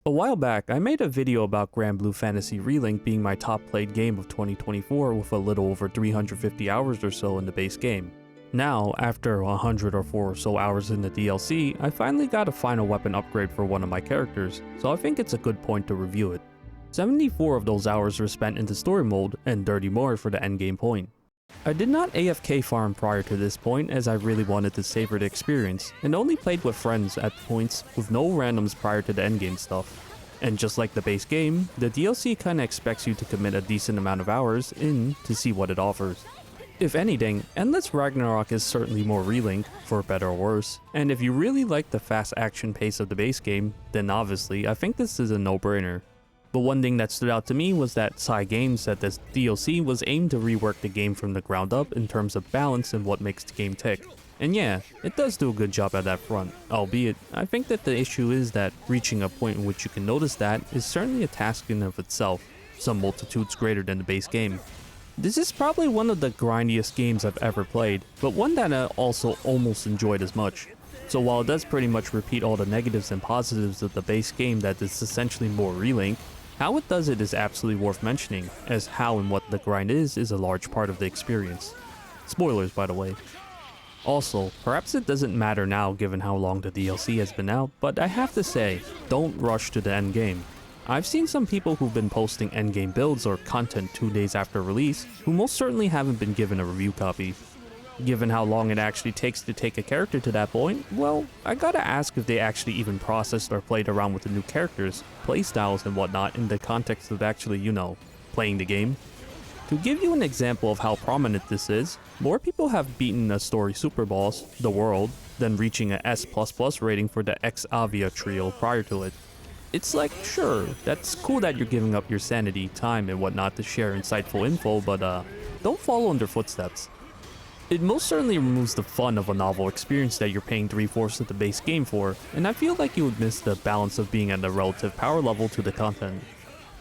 A while back, I made a video about Grand Blue Fantasy Relink being my top played game of 2024 with a little over 350 hours or so in the base game. Now, after 104 or so hours in the DLC, I finally got a final weapon upgrade for one of my characters, so I think it's a good point to review it. 74 of those hours were spent in the story mode, and 30 more for the endgame point. I did not AFK farm prior to this point as I really wanted to savor the experience, and only played with friends at points with no randoms prior to the endgame stuff. And just like the base game, the DLC kinda expects you to commit a decent amount of hours in to see what it offers. If anything, Endless Ragnarok is certainly more relink, for better or worse, and if you really like the fast action pace of the base game, then obviously I think this is a no-brainer. But one thing that stood out to me was that Games said this DLC was aimed to rework the game from the ground up in terms of balance and what makes the game tick. And yeah, it does do a good job at that front, albeit I think that the issue is that reaching a point in which you can notice that is certainly a task in of itself, some multitudes greater than the base game. This is probably one of the grindiest games I've ever played, but one that I also almost enjoyed as much. So while it does pretty much repeat all the negatives and positives of the base game that is essentially more relink, how it does it is absolutely worth mentioning, as how and what the grind is a large part of the experience. Spoilers, by the way. Also, perhaps it doesn't matter now given how long the DLC has been out, but I have to say, don't rush to the endgame. I've seen some people who've been posting endgame builds or content 2 days after release, who most certainly haven't been given a review copy. Given how long it actually takes to take a character to that point, well, I gotta ask if they actually even processed or played around with the new characters, playstyles and whatnot in the context of actually, playing the game. To give you an example of how prominent this is, more people have beaten a story super boss, the world, than reaching a S++ rating for the X-Avia trio prior to it. It's like, sure, that's cool that you're giving up your sanity, time and whatnot to share insightful info, but don't follow in their footsteps. It most certainly removes the fun of a novel experience that you're paying 3/4 of the base game for, and I feel like you would miss the balance of being at a relative power level to the content.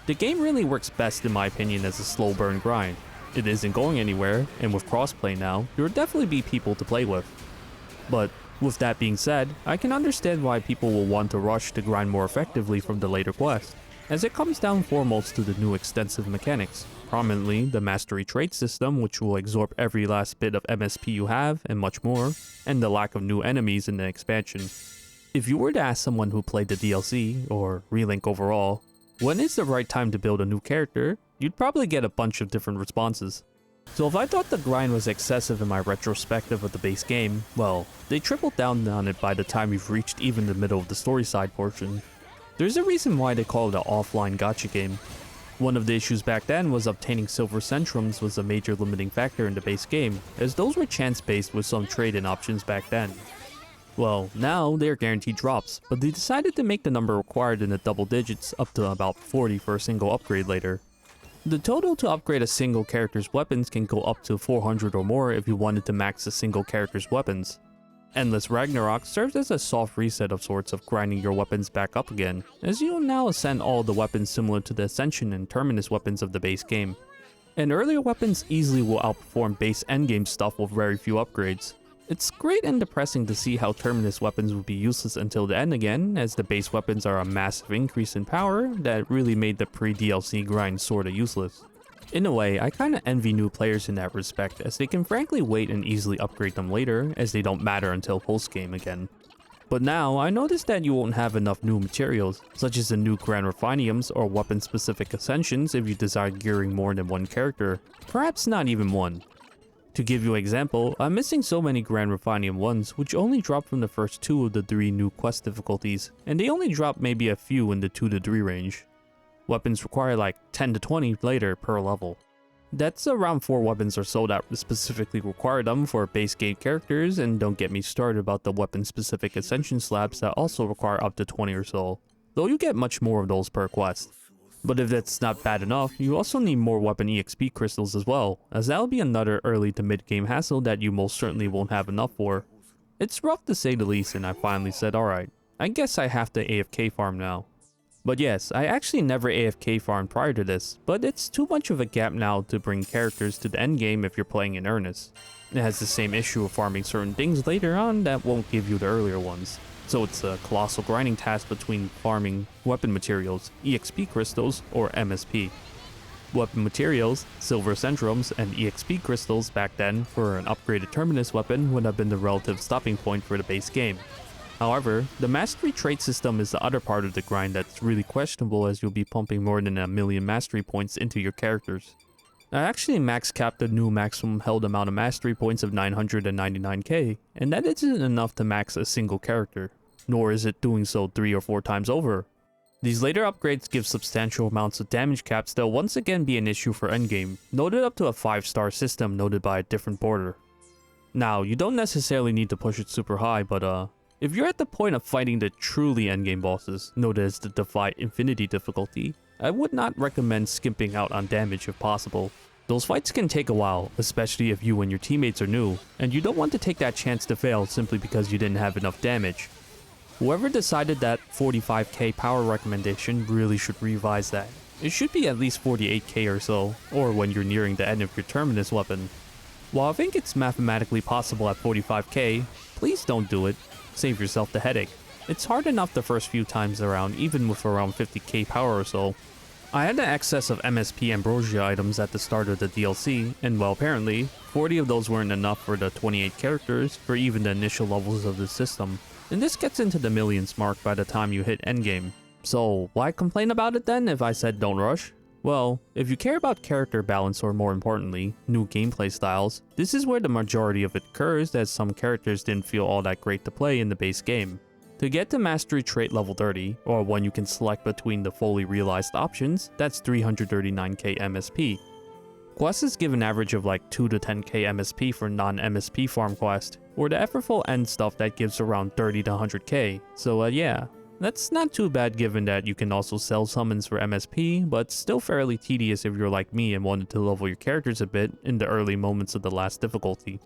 The game really works best in my opinion as a slow burn grind. It isn't going anywhere, and with crossplay now, there will definitely be people to play with. But with that being said, I can understand why people will want to rush to grind more effectively from the later quests, as it comes down foremost to the new extensive mechanics. Prominently, the mastery trait system, which will absorb every last bit of MSP you have, and much more, and the lack of new enemies in the expansion. If you were to ask someone who played the DLC, or Relink overall, when is the right time to build a new character, you'd probably get a bunch of different responses. So if I thought the grind was excessive in my retrospective of the base game, well, they tripled down on it by the time you've reached even the middle of the story side portion. There's a reason why they call it an offline gacha game. One of the issues back then was obtaining silver centrums was a major limiting factor in the base game, as those were chance-based with some trade-in options back then. Well, now they're guaranteed drops, but they decided to make the number required in the double digits up to about 40 for a single upgrade later. The total to upgrade a single character's weapons can go up to 400 or more if you wanted to max a single character's weapons. Endless Ragnarok serves as a soft reset of sorts of grinding your weapons back up again, as you'll now ascend all the weapons similar to the Ascension and Terminus weapons of the base game. And earlier weapons easily will outperform base endgame stuff with very few upgrades. It's great and depressing to see how Terminus weapons would be useless until the end again, as the base weapons are a massive increase in power that really made the pre-DLC grind sorta useless. In a way, I kinda envy new players in that respect, as they can frankly wait and easily upgrade them later, as they don't matter until post-game again. But now, I noticed that you won't have enough new materials, such as the new Grand Refiniums or weapon-specific Ascensions if you desire gearing more than one character, perhaps not even one. To give you an example, I'm missing so many Grand Refinium ones, which only drop from the first 2 of the 3 new quest difficulties, and they only drop maybe a few in the 2 to 3 range. Weapons require like 10 to 20 later per level. That's around 4 weapons or so that specifically require them for base game characters, and don't get me started about the weapon specific ascension slabs that also require up to 20 or so, though you get much more of those per quest. But if that's not bad enough, you also need more weapon EXP crystals as well, as that'll be another early to mid game hassle that you most certainly won't have enough for. It's rough to say the least, and I finally said alright, I guess I have to AFK farm now. But yes, I actually never AFK farmed prior to this, but it's too much of a gap now to bring characters to the endgame if you're playing in earnest. It has the same issue of farming certain things later on that won't give you the earlier ones. So it's a colossal grinding task between farming weapon materials, EXP crystals, or MSP. Weapon materials, silver centrums, and EXP crystals back then for an upgraded terminus weapon would have been the relative stopping point for the base game. However, the mastery trait system is the other part of the grind that's really questionable, as you'll be pumping more than 1,000,000 mastery points into your characters. I actually max capped the new maximum held amount of mastery points of 999k, and that isn't enough to max a single character, nor is it doing so 3 or 4 times over. These later upgrades give substantial amounts of damage caps that will once again be an issue for endgame, noted up to a 5-star system noted by a different border. Now, you don't necessarily need to push it super high, but if you're at the point of fighting the truly endgame bosses, noted as the Defy Infinity difficulty, I would not recommend skimping out on damage if possible. Those fights can take a while, especially if you and your teammates are new, and you don't want to take that chance to fail simply because you didn't have enough damage. Whoever decided that 45k power recommendation really should revise that. It should be at least 48k or so, or when you're nearing the end of your terminus weapon. While I think it's mathematically possible at 45k, please don't do it. Save yourself the headache. It's hard enough the first few times around, even with around 50k power or so. I had an excess of MSP Ambrosia items at the start of the DLC, and well, apparently, 40 of those weren't enough for the 28 characters for even the initial levels of the system. And this gets into the millions mark by the time you hit endgame. So why complain about it then if I said don't rush? Well, if you care about character balance, or more importantly, new gameplay styles, this is where the majority of it occurs, as some characters didn't feel all that great to play in the base game. To get to mastery trait level 30, or one you can select between the fully realized options, that's 339k MSP. Quests give an average of like 2 to 10k MSP for non-MSP farm quest, or the effortful end stuff that gives around 30 to 100k, so yeah. That's not too bad given that you can also sell summons for MSP, but still fairly tedious if you're like me and wanted to level your characters a bit in the early moments of the last difficulty.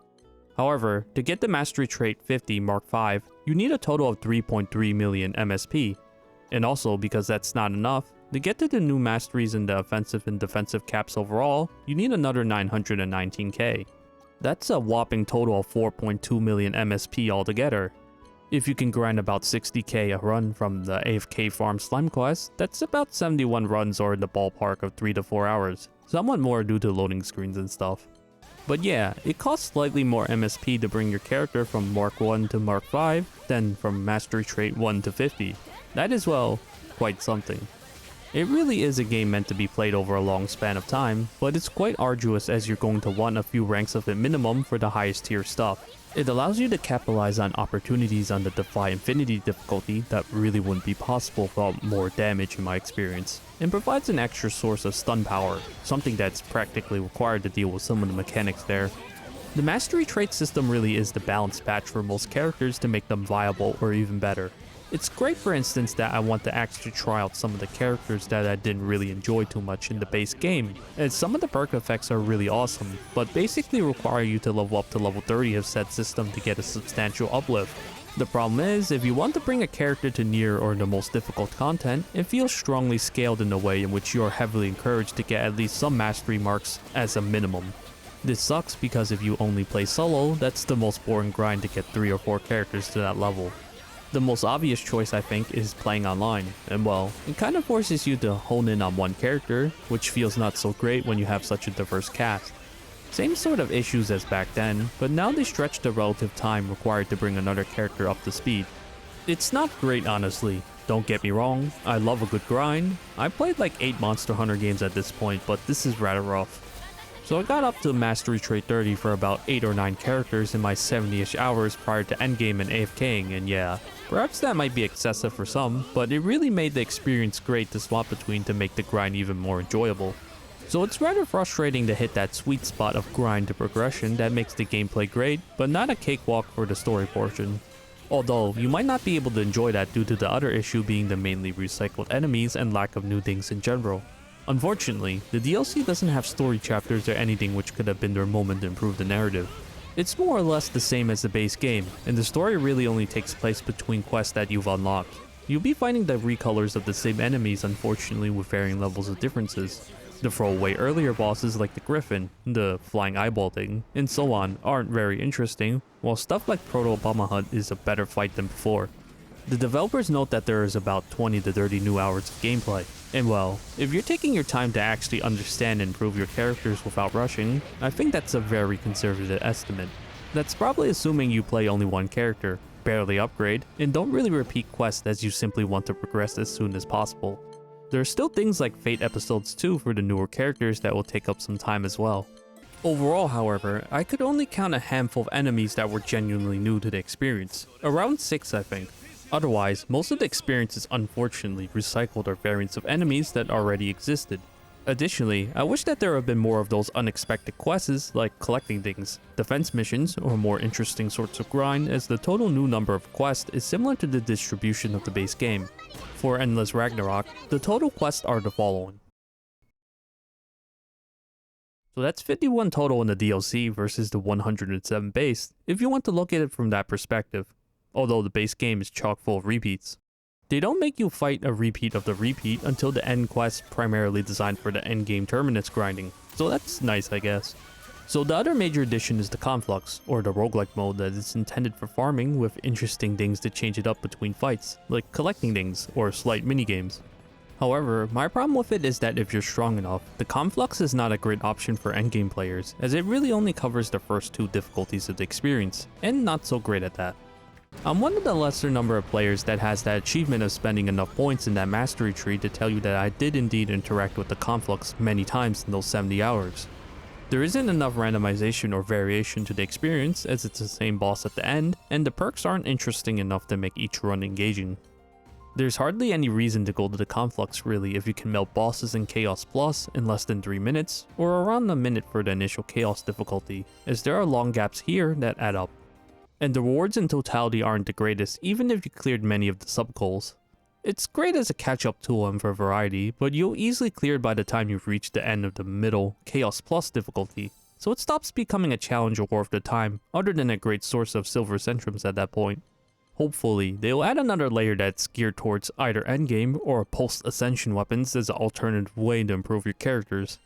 However, to get the mastery trait 50 Mark 5, you need a total of 3.3 million MSP. And also, because that's not enough, to get to the new masteries in the offensive and defensive caps overall, you need another 919k. That's a whopping total of 4.2 million MSP altogether. If you can grind about 60k a run from the AFK farm slime quest, that's about 71 runs, or in the ballpark of 3 to 4 hours, somewhat more due to loading screens and stuff. But yeah, it costs slightly more MSP to bring your character from Mark 1 to Mark 5 than from Mastery Trait 1 to 50. That is, well, quite something. It really is a game meant to be played over a long span of time, but it's quite arduous as you're going to want a few ranks of it minimum for the highest tier stuff. It allows you to capitalize on opportunities on the Defy Infinity difficulty that really wouldn't be possible without more damage in my experience, and provides an extra source of stun power, something that's practically required to deal with some of the mechanics there. The mastery trait system really is the balanced patch for most characters to make them viable or even better. It's great, for instance, that I want to actually try out some of the characters that I didn't really enjoy too much in the base game, as some of the perk effects are really awesome, but basically require you to level up to level 30 of said system to get a substantial uplift. The problem is, if you want to bring a character to near or the most difficult content, it feels strongly scaled in a way in which you are heavily encouraged to get at least some mastery marks as a minimum. This sucks because if you only play solo, that's the most boring grind to get 3 or 4 characters to that level. The most obvious choice, I think, is playing online, and well, it kind of forces you to hone in on one character, which feels not so great when you have such a diverse cast. Same sort of issues as back then, but now they stretch the relative time required to bring another character up to speed. It's not great, honestly. Don't get me wrong, I love a good grind. I played like 8 Monster Hunter games at this point, but this is rather rough. So I got up to Mastery Trait 30 for about 8 or 9 characters in my 70-ish hours prior to endgame and AFKing, and yeah, perhaps that might be excessive for some, but it really made the experience great to swap between to make the grind even more enjoyable. So it's rather frustrating to hit that sweet spot of grind to progression that makes the gameplay great, but not a cakewalk for the story portion. Although, you might not be able to enjoy that due to the other issue being the mainly recycled enemies and lack of new things in general. Unfortunately, the DLC doesn't have story chapters or anything which could have been their moment to improve the narrative. It's more or less the same as the base game, and the story really only takes place between quests that you've unlocked. You'll be finding the recolors of the same enemies, unfortunately, with varying levels of differences. The throwaway earlier bosses like the Griffin, the flying eyeball thing, and so on aren't very interesting, while stuff like Proto Obama Hunt is a better fight than before. The developers note that there is about 20 to 30 new hours of gameplay. And well, if you're taking your time to actually understand and improve your characters without rushing, I think that's a very conservative estimate. That's probably assuming you play only one character, barely upgrade, and don't really repeat quests as you simply want to progress as soon as possible. There are still things like Fate Episodes 2 for the newer characters that will take up some time as well. Overall, however, I could only count a handful of enemies that were genuinely new to the experience. Around 6, I think. Otherwise, most of the experience is unfortunately recycled or variants of enemies that already existed. Additionally, I wish that there had been more of those unexpected quests like collecting things, defense missions, or more interesting sorts of grind, as the total new number of quests is similar to the distribution of the base game. For Endless Ragnarok, the total quests are the following. So that's 51 total in the DLC versus the 107 base, if you want to look at it from that perspective, although the base game is chock full of repeats. They don't make you fight a repeat of the repeat until the end quest primarily designed for the endgame terminus grinding, so that's nice I guess. So the other major addition is the Conflux, or the roguelike mode that is intended for farming with interesting things to change it up between fights, like collecting things or slight minigames. However, my problem with it is that if you're strong enough, the Conflux is not a great option for endgame players, as it really only covers the first 2 difficulties of the experience, and not so great at that. I'm one of the lesser number of players that has that achievement of spending enough points in that mastery tree to tell you that I did indeed interact with the Conflux many times in those 70 hours. There isn't enough randomization or variation to the experience as it's the same boss at the end, and the perks aren't interesting enough to make each run engaging. There's hardly any reason to go to the Conflux really if you can melt bosses in Chaos Plus in less than 3 minutes, or around a minute for the initial Chaos difficulty, as there are long gaps here that add up. And the rewards in totality aren't the greatest even if you cleared many of the sub-goals. It's great as a catch-up tool and for variety, but you'll easily clear it by the time you've reached the end of the middle Chaos Plus difficulty, so it stops becoming a challenge or worth the time, other than a great source of silver centrums at that point. Hopefully, they'll add another layer that's geared towards either endgame or post-ascension weapons as an alternative way to improve your characters.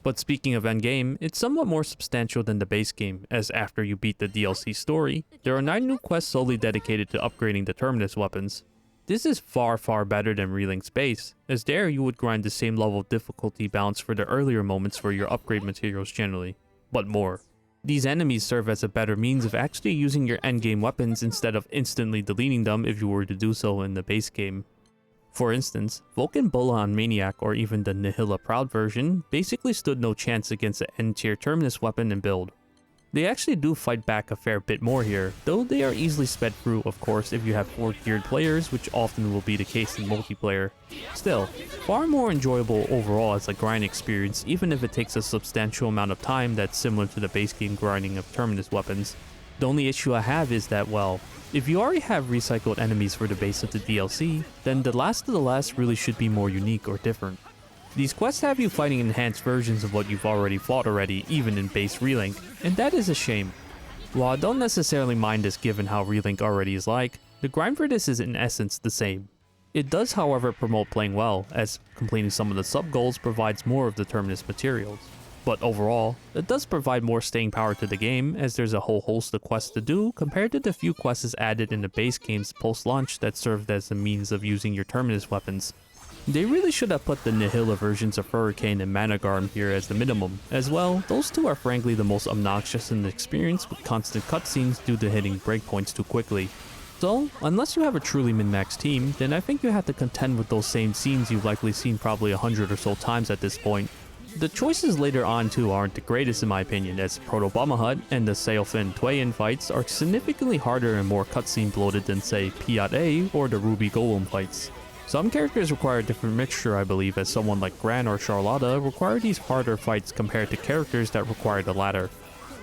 But speaking of endgame, it's somewhat more substantial than the base game, as after you beat the DLC story, there are 9 new quests solely dedicated to upgrading the Terminus weapons. This is far better than Relink's base, as there you would grind the same level of difficulty balance for the earlier moments for your upgrade materials generally, but more. These enemies serve as a better means of actually using your endgame weapons instead of instantly deleting them if you were to do so in the base game. For instance, Vulcan Bullon Maniac or even the Nihila Proud version basically stood no chance against an N-tier Terminus weapon and build. They actually do fight back a fair bit more here, though they are easily sped through of course if you have 4 geared players, which often will be the case in multiplayer. Still, far more enjoyable overall as a grind experience even if it takes a substantial amount of time that's similar to the base game grinding of Terminus weapons. The only issue I have is that, well, if you already have recycled enemies for the base of the DLC, then the last of the last really should be more unique or different. These quests have you fighting enhanced versions of what you've already fought already, even in base Relink, and that is a shame. While I don't necessarily mind this given how Relink already is like, the grind for this is in essence the same. It does however promote playing well, as completing some of the sub-goals provides more of the Terminus materials. But overall, it does provide more staying power to the game as there's a whole host of quests to do compared to the few quests added in the base game's post-launch that served as a means of using your Terminus weapons. They really should have put the Nihila versions of Hurricane and Managarm here as the minimum. As well, those two are frankly the most obnoxious in the experience with constant cutscenes due to hitting breakpoints too quickly. So, unless you have a truly min-max team, then I think you have to contend with those same scenes you've likely seen probably 100 or so times at this point. The choices later on too aren't the greatest in my opinion, as Proto-Bama Hut and the Seofin Tuayin fights are significantly harder and more cutscene bloated than say Piat A or the Ruby Golem fights. Some characters require a different mixture I believe, as someone like Gran or Charlotta require these harder fights compared to characters that require the latter.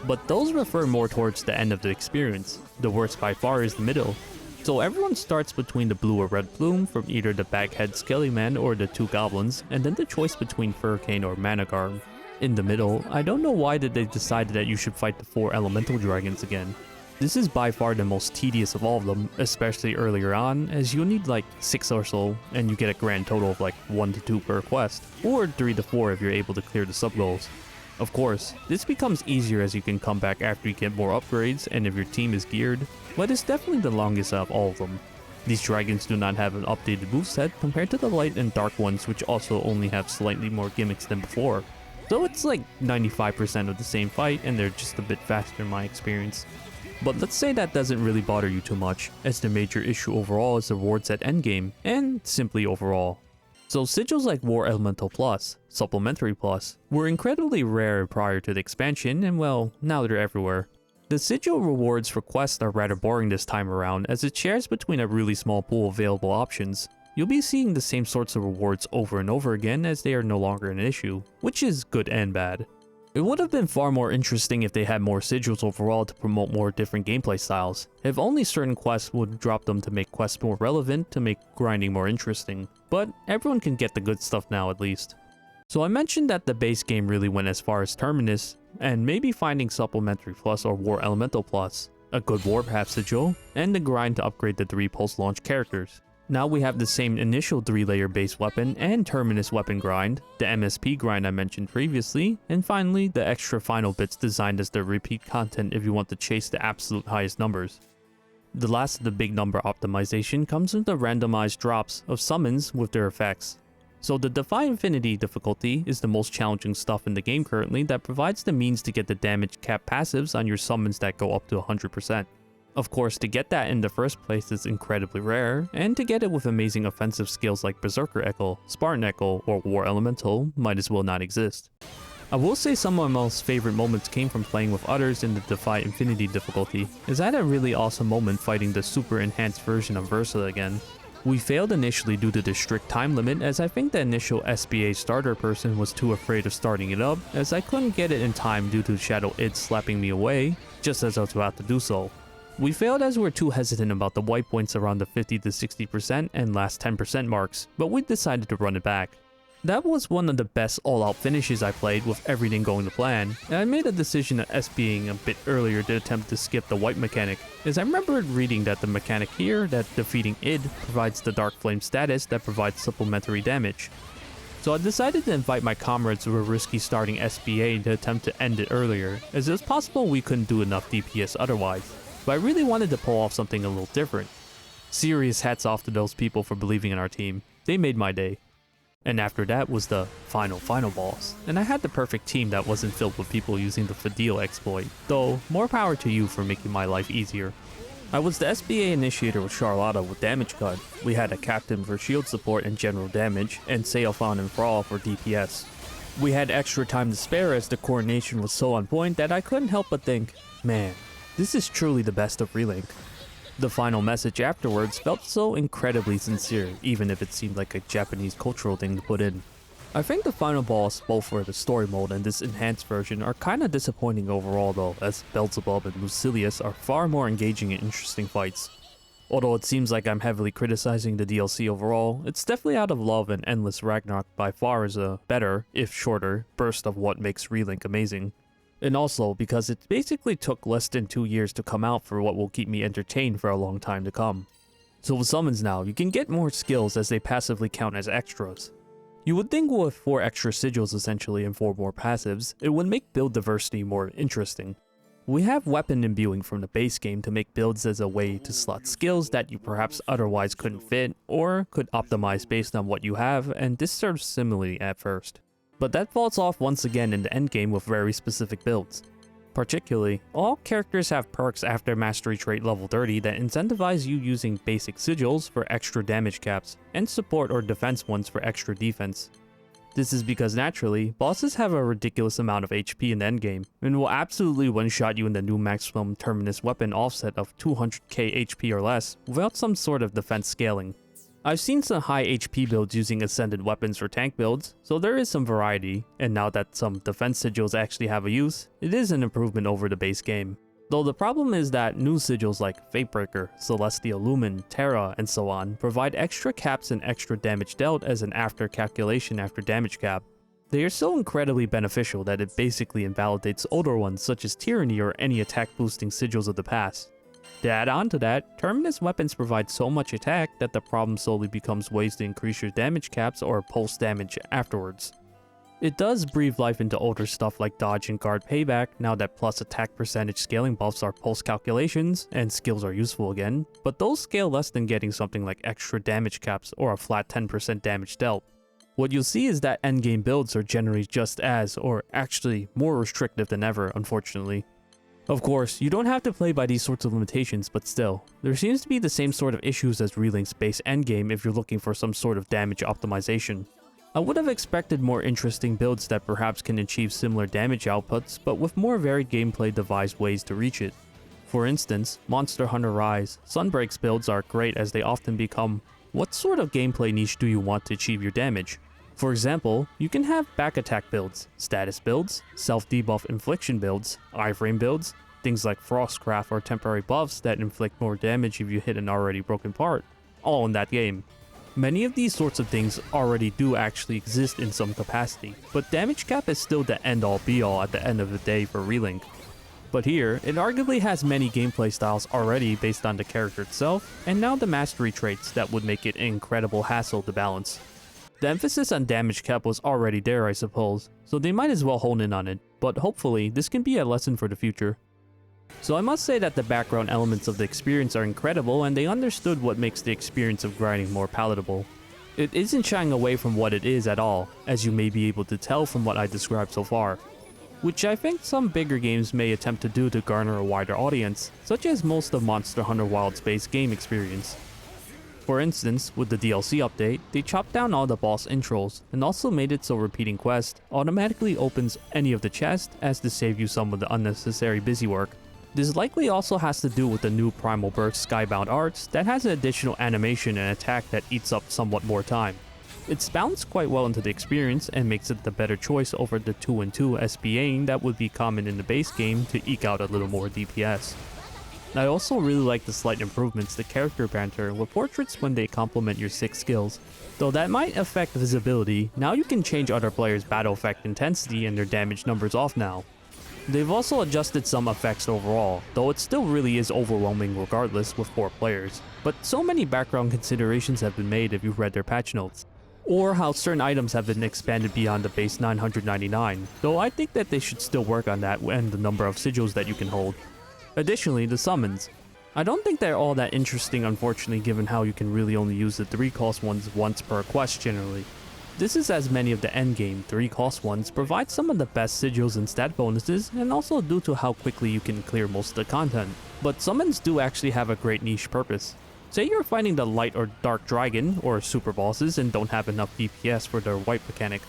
But those refer more towards the end of the experience. The worst by far is the middle. So everyone starts between the blue or red plume from either the Baghead Skellyman or the 2 goblins, and then the choice between Furricane or Managarm. In the middle, I don't know why that they decided that you should fight the 4 elemental dragons again. This is by far the most tedious of all of them, especially earlier on, as you'll need like 6 or so, and you get a grand total of like 1 to 2 per quest, or 3 to 4 if you're able to clear the sub-goals. Of course, this becomes easier as you can come back after you get more upgrades and if your team is geared, but it's definitely the longest out of all of them. These dragons do not have an updated moveset compared to the light and dark ones, which also only have slightly more gimmicks than before. So it's like 95% of the same fight, and they're just a bit faster in my experience. But let's say that doesn't really bother you too much, as the major issue overall is the rewards at Endgame, and simply overall. So sigils like War Elemental Plus, Supplementary Plus, were incredibly rare prior to the expansion, and well, now they're everywhere. The sigil rewards for quests are rather boring this time around, as it shares between a really small pool of available options. You'll be seeing the same sorts of rewards over and over again, as they are no longer an issue, which is good and bad. It would have been far more interesting if they had more sigils overall to promote more different gameplay styles. If only certain quests would drop them to make quests more relevant to make grinding more interesting. But everyone can get the good stuff now at least. So I mentioned that the base game really went as far as Terminus, and maybe finding Supplementary Plus or War Elemental Plus, a good Warpath sigil, and the grind to upgrade the 3 post-launch characters. Now we have the same initial 3-layer base weapon and Terminus weapon grind, the MSP grind I mentioned previously, and finally the extra final bits designed as the repeat content if you want to chase the absolute highest numbers. The last of the big number optimization comes with the randomized drops of summons with their effects. So the Defy Infinity difficulty is the most challenging stuff in the game currently that provides the means to get the damage cap passives on your summons that go up to 100%. Of course, to get that in the first place is incredibly rare, and to get it with amazing offensive skills like Berserker Echo, Spartan Echo, or War Elemental might as well not exist. I will say some of my most favorite moments came from playing with others in the Defy Infinity difficulty, as I had a really awesome moment fighting the super enhanced version of Versa again. We failed initially due to the strict time limit, as I think the initial SBA starter person was too afraid of starting it up, as I couldn't get it in time due to Shadow Id slapping me away, just as I was about to do so. We failed as we were too hesitant about the wipe points around the 50 to 60% and last 10% marks, but we decided to run it back. That was one of the best all-out finishes I played with everything going to plan, and I made a decision at SBing a bit earlier to attempt to skip the wipe mechanic, as I remembered reading that the mechanic here, that defeating id, provides the Dark Flame status that provides supplementary damage. So I decided to invite my comrades who were risky starting SBA to attempt to end it earlier, as it was possible we couldn't do enough DPS otherwise, but I really wanted to pull off something a little different. Serious hats off to those people for believing in our team, they made my day. And after that was the final boss, and I had the perfect team that wasn't filled with people using the Fadil exploit, though more power to you for making my life easier. I was the SBA initiator with Charlotta with damage cut. We had a captain for shield support and general damage, and Seofan and Thrall for DPS. We had extra time to spare as the coordination was so on point that I couldn't help but think, man, this is truly the best of Relink. The final message afterwards felt so incredibly sincere, even if it seemed like a Japanese cultural thing to put in. I think the final boss, both for the story mode and this enhanced version, are kinda disappointing overall though, as Beelzebub and Lucilius are far more engaging and interesting fights. Although it seems like I'm heavily criticizing the DLC overall, it's definitely out of love, and Endless Ragnarok by far is a better, if shorter, burst of what makes Relink amazing. And also because it basically took less than 2 years to come out for what will keep me entertained for a long time to come. So with summons now, you can get more skills as they passively count as extras. You would think with 4 extra sigils essentially and 4 more passives, it would make build diversity more interesting. We have weapon imbuing from the base game to make builds as a way to slot skills that you perhaps otherwise couldn't fit, or could optimize based on what you have, and this serves similarly at first. But that falls off once again in the endgame with very specific builds. Particularly, all characters have perks after mastery trait level 30 that incentivize you using basic sigils for extra damage caps, and support or defense ones for extra defense. This is because naturally, bosses have a ridiculous amount of HP in the endgame, and will absolutely one-shot you in the new maximum Terminus weapon offset of 200k HP or less without some sort of defense scaling. I've seen some high HP builds using ascended weapons for tank builds, so there is some variety, and now that some defense sigils actually have a use, it is an improvement over the base game. Though the problem is that new sigils like Fatebreaker, Celestial Lumen, Terra, and so on provide extra caps and extra damage dealt as an after calculation after damage cap. They are so incredibly beneficial that it basically invalidates older ones such as Tyranny or any attack boosting sigils of the past. To add on to that, Terminus weapons provide so much attack that the problem solely becomes ways to increase your damage caps or pulse damage afterwards. It does breathe life into older stuff like dodge and guard payback now that plus attack percentage scaling buffs are pulse calculations and skills are useful again, but those scale less than getting something like extra damage caps or a flat 10% damage dealt. What you'll see is that endgame builds are generally just as, or actually more restrictive than ever, unfortunately. Of course, you don't have to play by these sorts of limitations, but still, there seems to be the same sort of issues as Relink's base endgame if you're looking for some sort of damage optimization. I would have expected more interesting builds that perhaps can achieve similar damage outputs, but with more varied gameplay devised ways to reach it. For instance, Monster Hunter Rise, Sunbreak's builds are great as they often become, what sort of gameplay niche do you want to achieve your damage? For example, you can have back attack builds, status builds, self-debuff infliction builds, iframe builds, things like Frostcraft or temporary buffs that inflict more damage if you hit an already broken part, all in that game. Many of these sorts of things already do actually exist in some capacity, but damage cap is still the end-all be-all at the end of the day for Relink. But here, it arguably has many gameplay styles already based on the character itself, and now the mastery traits that would make it an incredible hassle to balance. The emphasis on damage cap was already there, I suppose, so they might as well hone in on it, but hopefully this can be a lesson for the future. So I must say that the background elements of the experience are incredible and they understood what makes the experience of grinding more palatable. It isn't shying away from what it is at all, as you may be able to tell from what I described so far, which I think some bigger games may attempt to do to garner a wider audience, such as most of Monster Hunter Wilds' base game experience. For instance, with the DLC update, they chopped down all the boss intros, and also made it so repeating quests automatically opens any of the chests as to save you some of the unnecessary busywork. This likely also has to do with the new Primal Burst Skybound arts that has an additional animation and attack that eats up somewhat more time. It's balanced quite well into the experience and makes it the better choice over the 2-in-2 SBAing that would be common in the base game to eke out a little more DPS. I also really like the slight improvements to character banter with portraits when they complement your 6 skills. Though that might affect visibility, now you can change other players' battle effect intensity and their damage numbers off now. They've also adjusted some effects overall, though it still really is overwhelming regardless with 4 players. But so many background considerations have been made if you've read their patch notes. Or how certain items have been expanded beyond the base 999, though I think that they should still work on that and the number of sigils that you can hold. Additionally, the summons. I don't think they're all that interesting, unfortunately, given how you can really only use the 3-cost ones once per quest generally. This is as many of the endgame 3-cost ones provide some of the best sigils and stat bonuses, and also due to how quickly you can clear most of the content. But summons do actually have a great niche purpose. Say you're fighting the light or dark dragon, or super bosses, and don't have enough DPS for their wipe mechanic.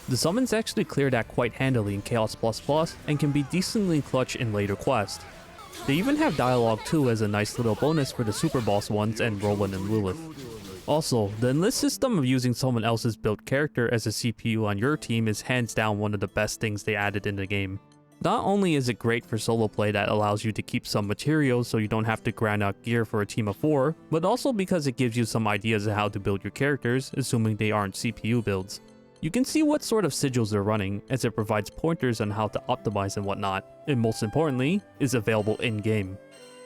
The summons actually clear that quite handily in Chaos++, and can be decently clutch in later quests. They even have dialogue too as a nice little bonus for the super boss ones and Roland and Lilith. Also, the enlist system of using someone else's built character as a CPU on your team is hands down one of the best things they added in the game. Not only is it great for solo play that allows you to keep some materials so you don't have to grind out gear for a team of 4, but also because it gives you some ideas of how to build your characters, assuming they aren't CPU builds. You can see what sort of sigils they're running, as it provides pointers on how to optimize and whatnot, and most importantly, is available in-game.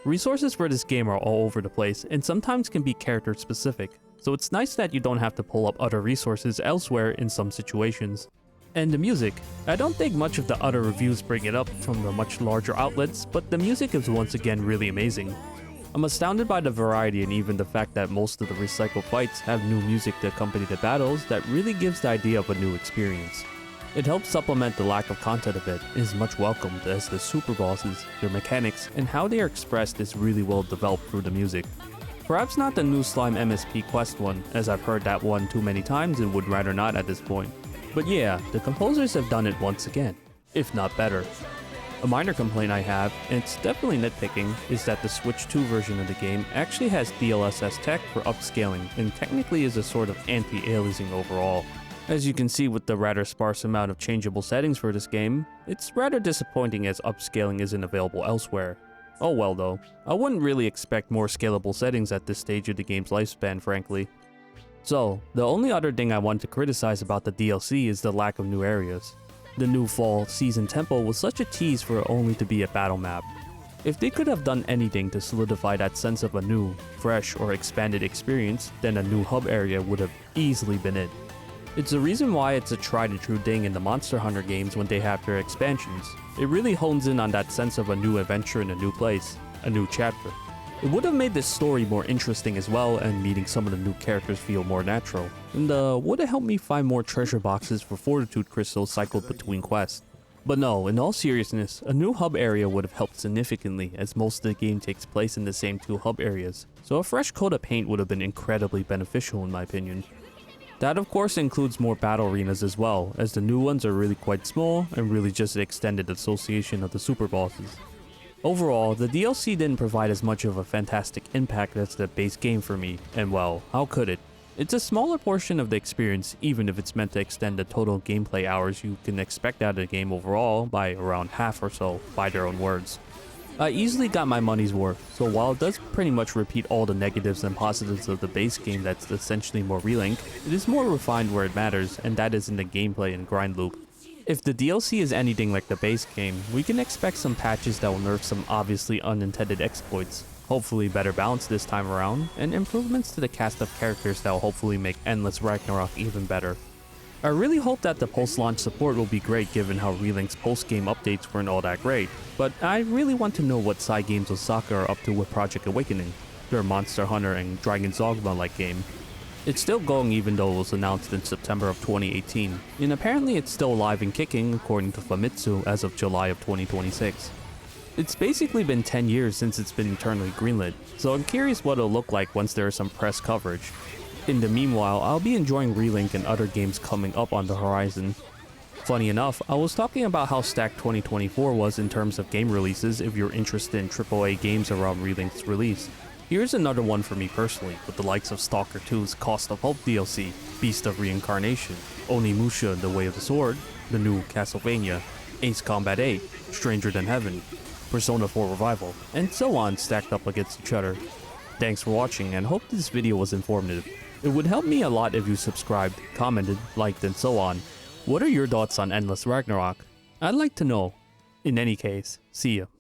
Resources for this game are all over the place, and sometimes can be character specific, so it's nice that you don't have to pull up other resources elsewhere in some situations. And the music. I don't think much of the other reviews bring it up from the much larger outlets, but the music is once again really amazing. I'm astounded by the variety and even the fact that most of the recycled fights have new music to accompany the battles that really gives the idea of a new experience. It helps supplement the lack of content a bit and is much welcomed as the super bosses, their mechanics, and how they are expressed is really well developed through the music. Perhaps not the new Slime MSP quest one, as I've heard that one too many times and would rather not at this point. But yeah, the composers have done it once again, if not better. A minor complaint I have, and it's definitely nitpicking, is that the Switch 2 version of the game actually has DLSS tech for upscaling and technically is a sort of anti-aliasing overall. As you can see with the rather sparse amount of changeable settings for this game, it's rather disappointing as upscaling isn't available elsewhere. Oh well though, I wouldn't really expect more scalable settings at this stage of the game's lifespan, frankly. So, the only other thing I want to criticize about the DLC is the lack of new areas. The new fall season temple was such a tease for it only to be a battle map. If they could have done anything to solidify that sense of a new, fresh, or expanded experience, then a new hub area would have easily been it. It's the reason why it's a tried and true thing in the Monster Hunter games when they have their expansions. It really hones in on that sense of a new adventure in a new place, a new chapter. It would have made this story more interesting as well, and meeting some of the new characters feel more natural. And would have helped me find more treasure boxes for fortitude crystals cycled between quests. But no, in all seriousness, a new hub area would have helped significantly, as most of the game takes place in the same two hub areas, so a fresh coat of paint would have been incredibly beneficial in my opinion. That of course includes more battle arenas as well, as the new ones are really quite small and really just an extended association of the super bosses. Overall, the DLC didn't provide as much of a fantastic impact as the base game for me, and well, how could it? It's a smaller portion of the experience, even if it's meant to extend the total gameplay hours you can expect out of the game overall by around half or so, by their own words. I easily got my money's worth, so while it does pretty much repeat all the negatives and positives of the base game that's essentially more relink, it is more refined where it matters, and that is in the gameplay and grind loop. If the DLC is anything like the base game, we can expect some patches that will nerf some obviously unintended exploits, hopefully better balance this time around, and improvements to the cast of characters that will hopefully make Endless Ragnarok even better. I really hope that the post-launch support will be great given how Relink's post-game updates weren't all that great, but I really want to know what Side Games Osaka are up to with Project Awakening, their Monster Hunter and Dragon's Dogma-like game. It's still going even though it was announced in September of 2018, and apparently it's still alive and kicking according to Famitsu as of July of 2026. It's basically been 10 years since it's been internally greenlit, so I'm curious what it'll look like once there is some press coverage. In the meanwhile, I'll be enjoying Relink and other games coming up on the horizon. Funny enough, I was talking about how stacked 2024 was in terms of game releases if you're interested in AAA games around Relink's release. Here's another one for me personally, with the likes of Stalker 2's Cost of Hope DLC, Beast of Reincarnation, Onimusha The Way of the Sword, the new Castlevania, Ace Combat 8, Stranger Than Heaven, Persona 4 Revival, and so on stacked up against each other. Thanks for watching and hope this video was informative. It would help me a lot if you subscribed, commented, liked, and so on. What are your thoughts on Endless Ragnarok? I'd like to know. In any case, see ya.